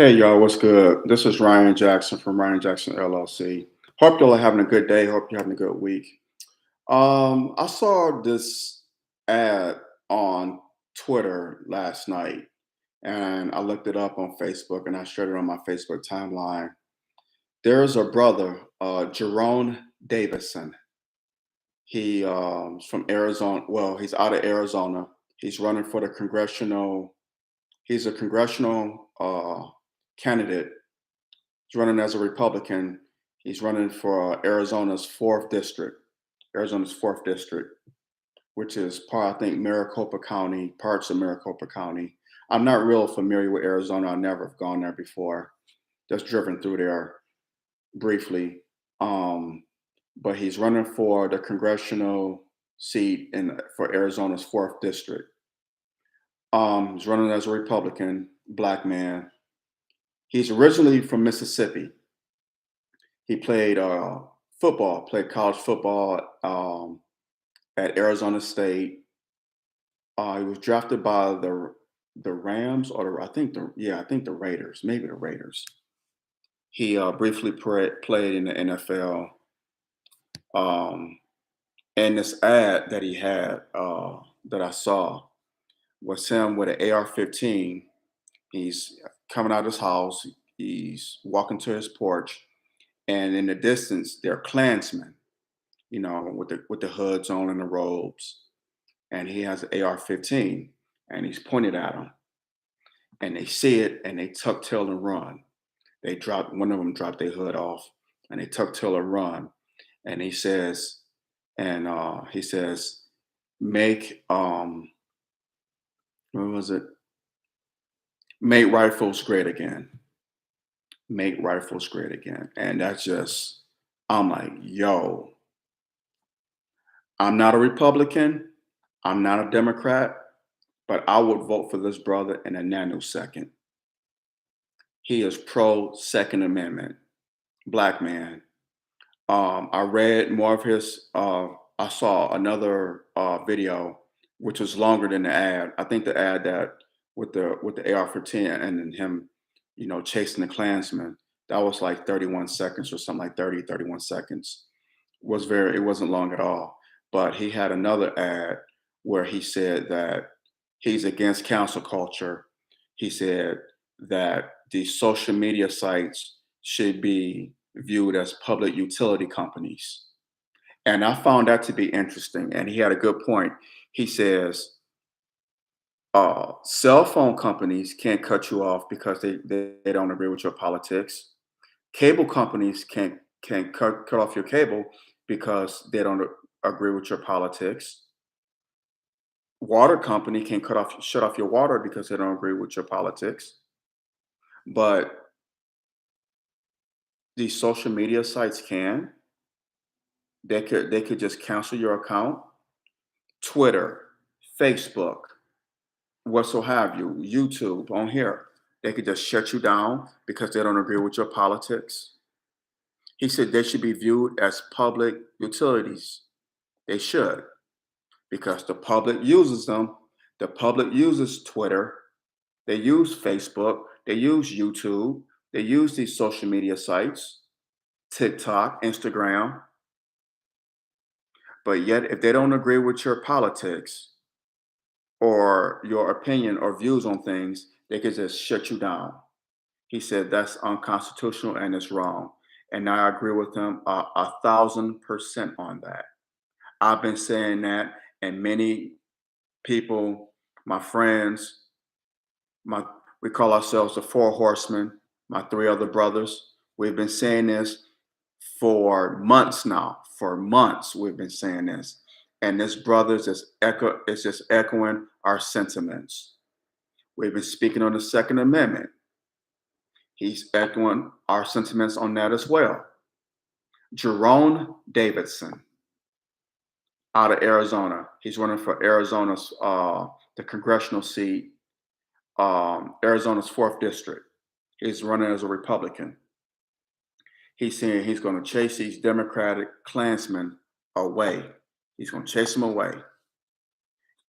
Hey y'all, what's good? This is Ryan Jackson from Ryan Jackson LLC. Hope y'all are having a good day. Hope you're having a good week. I saw this ad on Twitter last night, and I looked it up on Facebook, and I shared it on my Facebook timeline. There's a brother, Jerone Davison. He's from Arizona. Well, he's out of Arizona. He's running for the congressional. He's a congressional candidate. He's running as a Republican. He's running for Arizona's fourth district, which is part, I think, Maricopa County, parts of Maricopa County. I'm not real familiar with Arizona. I never have gone there before. Just driven through there briefly. Um, but he's running for the congressional seat for Arizona's fourth district. He's running as a Republican, black man. He's originally from Mississippi. He played played college football at Arizona State. He was drafted by the Rams or I think the Raiders, maybe the Raiders. He briefly played in the NFL. Um, and this ad that he had that I saw was him with an AR-15. He's coming out of his house. He's walking to his porch, and in the distance, there are Klansmen, with the hoods on and the robes, and he has an AR-15, and he's pointed at them, and they see it, and they tuck tail and run. One of them dropped their hood off, and they tuck tail and run, and he says, make what was it? Make rifles great again. Make rifles great again, and that's just, I'm like, yo, I'm not a Republican. I'm not a Democrat, but I would vote for this brother in a nanosecond. He is pro Second Amendment, black man. I read more of his. I saw another video, which was longer than the ad. I think the ad that with the AR-15 and then him, chasing the Klansman. That was like 31 seconds or something like 30, 31 seconds. It wasn't long at all. But he had another ad where he said that he's against council culture. He said that the social media sites should be viewed as public utility companies. And I found that to be interesting. And he had a good point. He says, cell phone companies can't cut you off because they don't agree with your politics. Cable companies can't cut off your cable because they don't agree with your politics. Water company can shut off your water because they don't agree with your politics. But these social media sites can. They could just cancel your account. Twitter, Facebook, whatso have you, YouTube on here. They could just shut you down because they don't agree with your politics. He said they should be viewed as public utilities. They should, because the public uses them. The public uses Twitter. They use Facebook. They use YouTube. They use these social media sites, TikTok, Instagram. But yet, if they don't agree with your politics or your opinion or views on things, they can just shut you down. He said that's unconstitutional and it's wrong. And I agree with him 1,000% on that. I've been saying that, and many people, my friends, my we call ourselves the Four Horsemen, my three other brothers. We've been saying this for months now. For months, we've been saying this. And this brothers is just echoing our sentiments. We've been speaking on the Second Amendment. He's echoing our sentiments on that as well. Jerone Davison out of Arizona. He's running for Arizona's the congressional seat, Arizona's fourth district. He's running as a Republican. He's saying he's going to chase these Democratic Klansmen away. He's going to chase them away.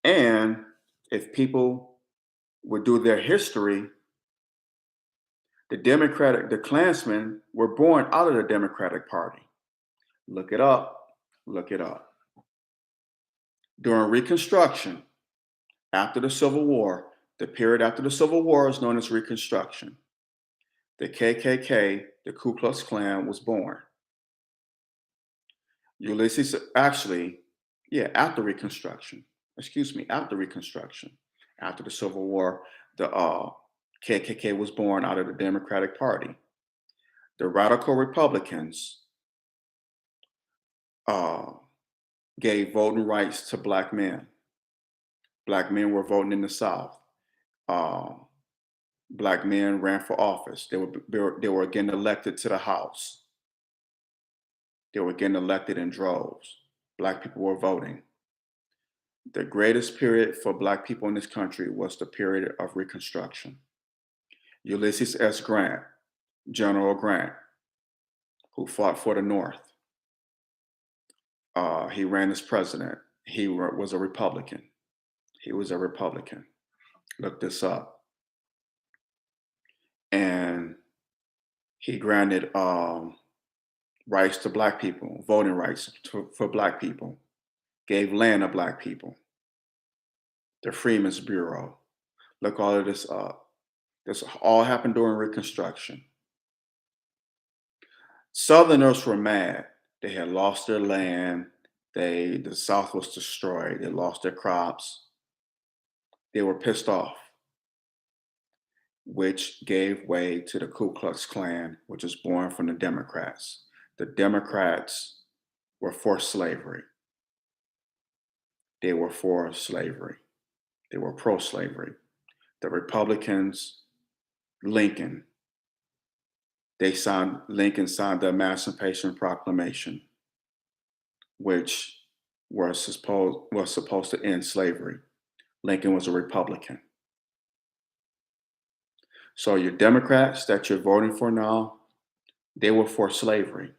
And if people would do their history, The Klansmen were born out of the Democratic Party. Look it up. Look it up. During Reconstruction, after the Civil War, the period after the Civil War is known as Reconstruction. The KKK, the Ku Klux Klan, was born. Ulysses, actually, yeah, after Reconstruction. Excuse me, after Reconstruction. After the Civil War, the KKK was born out of the Democratic Party. The radical Republicans uh, gave voting rights to black men. Black men were voting in the South. Uh, Black men ran for office. They were getting elected to the House. They were getting elected in droves. Black people were voting. The greatest period for black people in this country was the period of Reconstruction. Ulysses S. Grant, General Grant, who fought for the North, he ran as president. He was a Republican. He was a Republican. Look this up. And he granted rights to black people, voting rights for black people, gave land to black people. The Freedmen's Bureau. Look all of this up. This all happened during Reconstruction. Southerners were mad. They had lost their land. The South was destroyed. They lost their crops. They were pissed off, which gave way to the Ku Klux Klan, which was born from the Democrats. The Democrats were for slavery. They were for slavery. They were pro-slavery. The Republicans, Lincoln signed the Emancipation Proclamation, which was supposed to end slavery. Lincoln was a Republican. So your Democrats that you're voting for now, they were for slavery.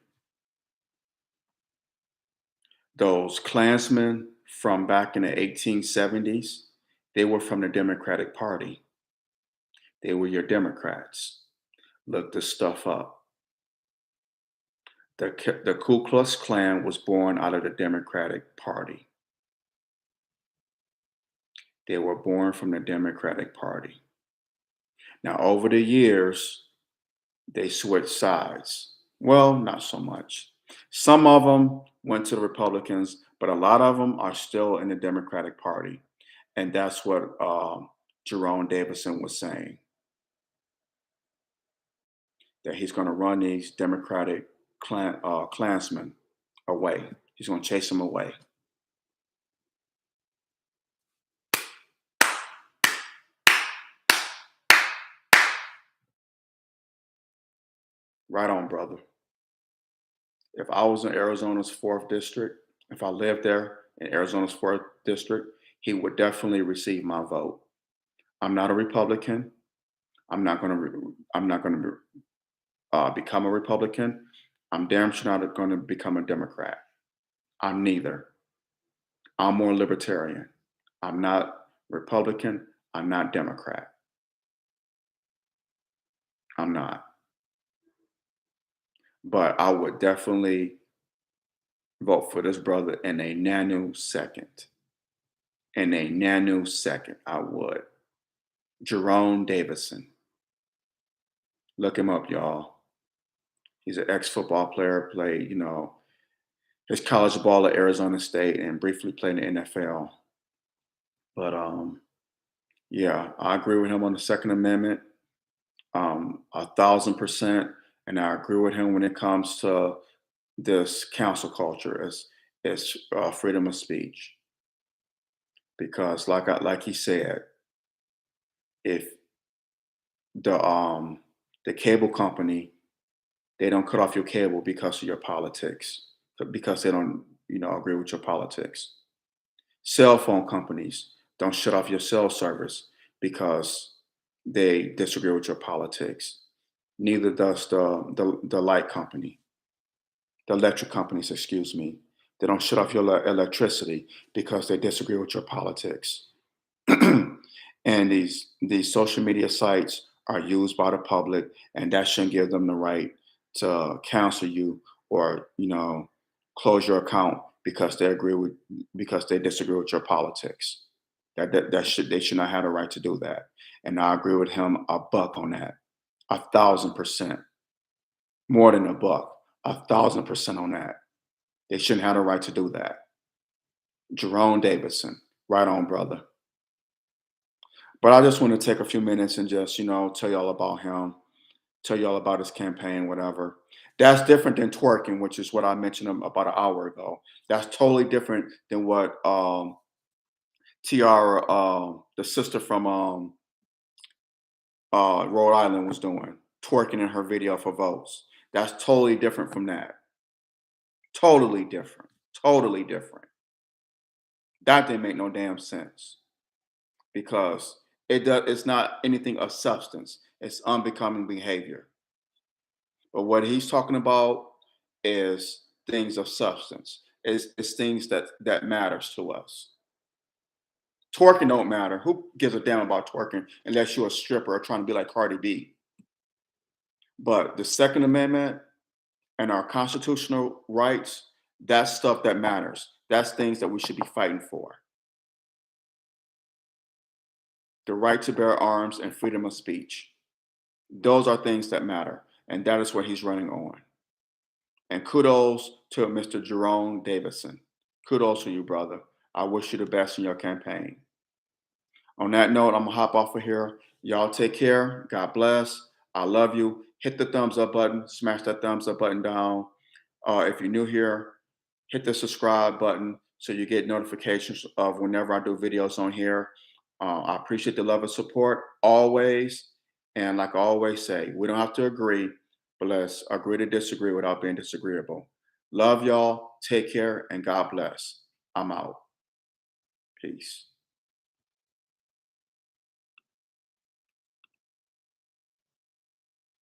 Those Klansmen from back in the 1870s, they were from the Democratic Party. They were your Democrats. Look this stuff up. The Ku Klux Klan was born out of the Democratic Party. They were born from the Democratic Party. Now, over the years, they switched sides. Well, not so much. Some of them went to the Republicans, but a lot of them are still in the Democratic Party. And that's what Jerone Davison was saying, that he's going to run these Democratic Klansmen away. He's going to chase them away. Right on, brother. If I was in Arizona's 4th district, if I lived there in Arizona's 4th district, he would definitely receive my vote. I'm not a Republican. I'm not going to become a Republican. I'm damn sure not going to become a Democrat. I'm neither. I'm more libertarian. I'm not Republican. I'm not Democrat. I'm not. But I would definitely vote for this brother in a nanosecond. In a nanosecond, I would. Jerone Davison. Look him up, y'all. He's an ex-football player, played, his college ball at Arizona State and briefly played in the NFL. But yeah, I agree with him on the Second Amendment, 1,000%. And I agree with him when it comes to this council culture as freedom of speech. Because like he said, if the cable company, they don't cut off your cable because of your politics, because they don't agree with your politics. Cell phone companies don't shut off your cell service because they disagree with your politics. Neither does the light company, the electric companies, excuse me. They don't shut off your electricity because they disagree with your politics. And these social media sites are used by the public, and that shouldn't give them the right to cancel you or close your account because they disagree with your politics. That should they should not have the right to do that. And I agree with him a buck on that, 1,000%, more than a buck, 1,000% on that. They shouldn't have the right to do that. Jerome Davison, right on, brother. But I just want to take a few minutes and just tell y'all about him, tell y'all about his campaign, whatever. That's different than twerking, which is what I mentioned about an hour ago. That's totally different than what Tiara, the sister from Rhode Island, was doing, twerking in her video for votes. That's totally different from that. Totally different. Totally different. That didn't make no damn sense because it's not anything of substance. It's unbecoming behavior. But what he's talking about is things of substance. It's things that matters to us. Twerking don't matter. Who gives a damn about twerking unless you're a stripper or trying to be like Cardi B? But the Second Amendment and our constitutional rights, that's stuff that matters. That's things that we should be fighting for. The right to bear arms and freedom of speech. Those are things that matter. And that is what he's running on. And kudos to Mr. Jerome Davison. Kudos to you, brother. I wish you the best in your campaign. On that note, I'm gonna hop off of here. Y'all take care. God bless. I love you. Hit the thumbs up button. Smash that thumbs up button down. If you're new here, hit the subscribe button so you get notifications of whenever I do videos on here. I appreciate the love and support always. And like I always say, we don't have to agree, but let's agree to disagree without being disagreeable. Love y'all. Take care and God bless. I'm out. Peace.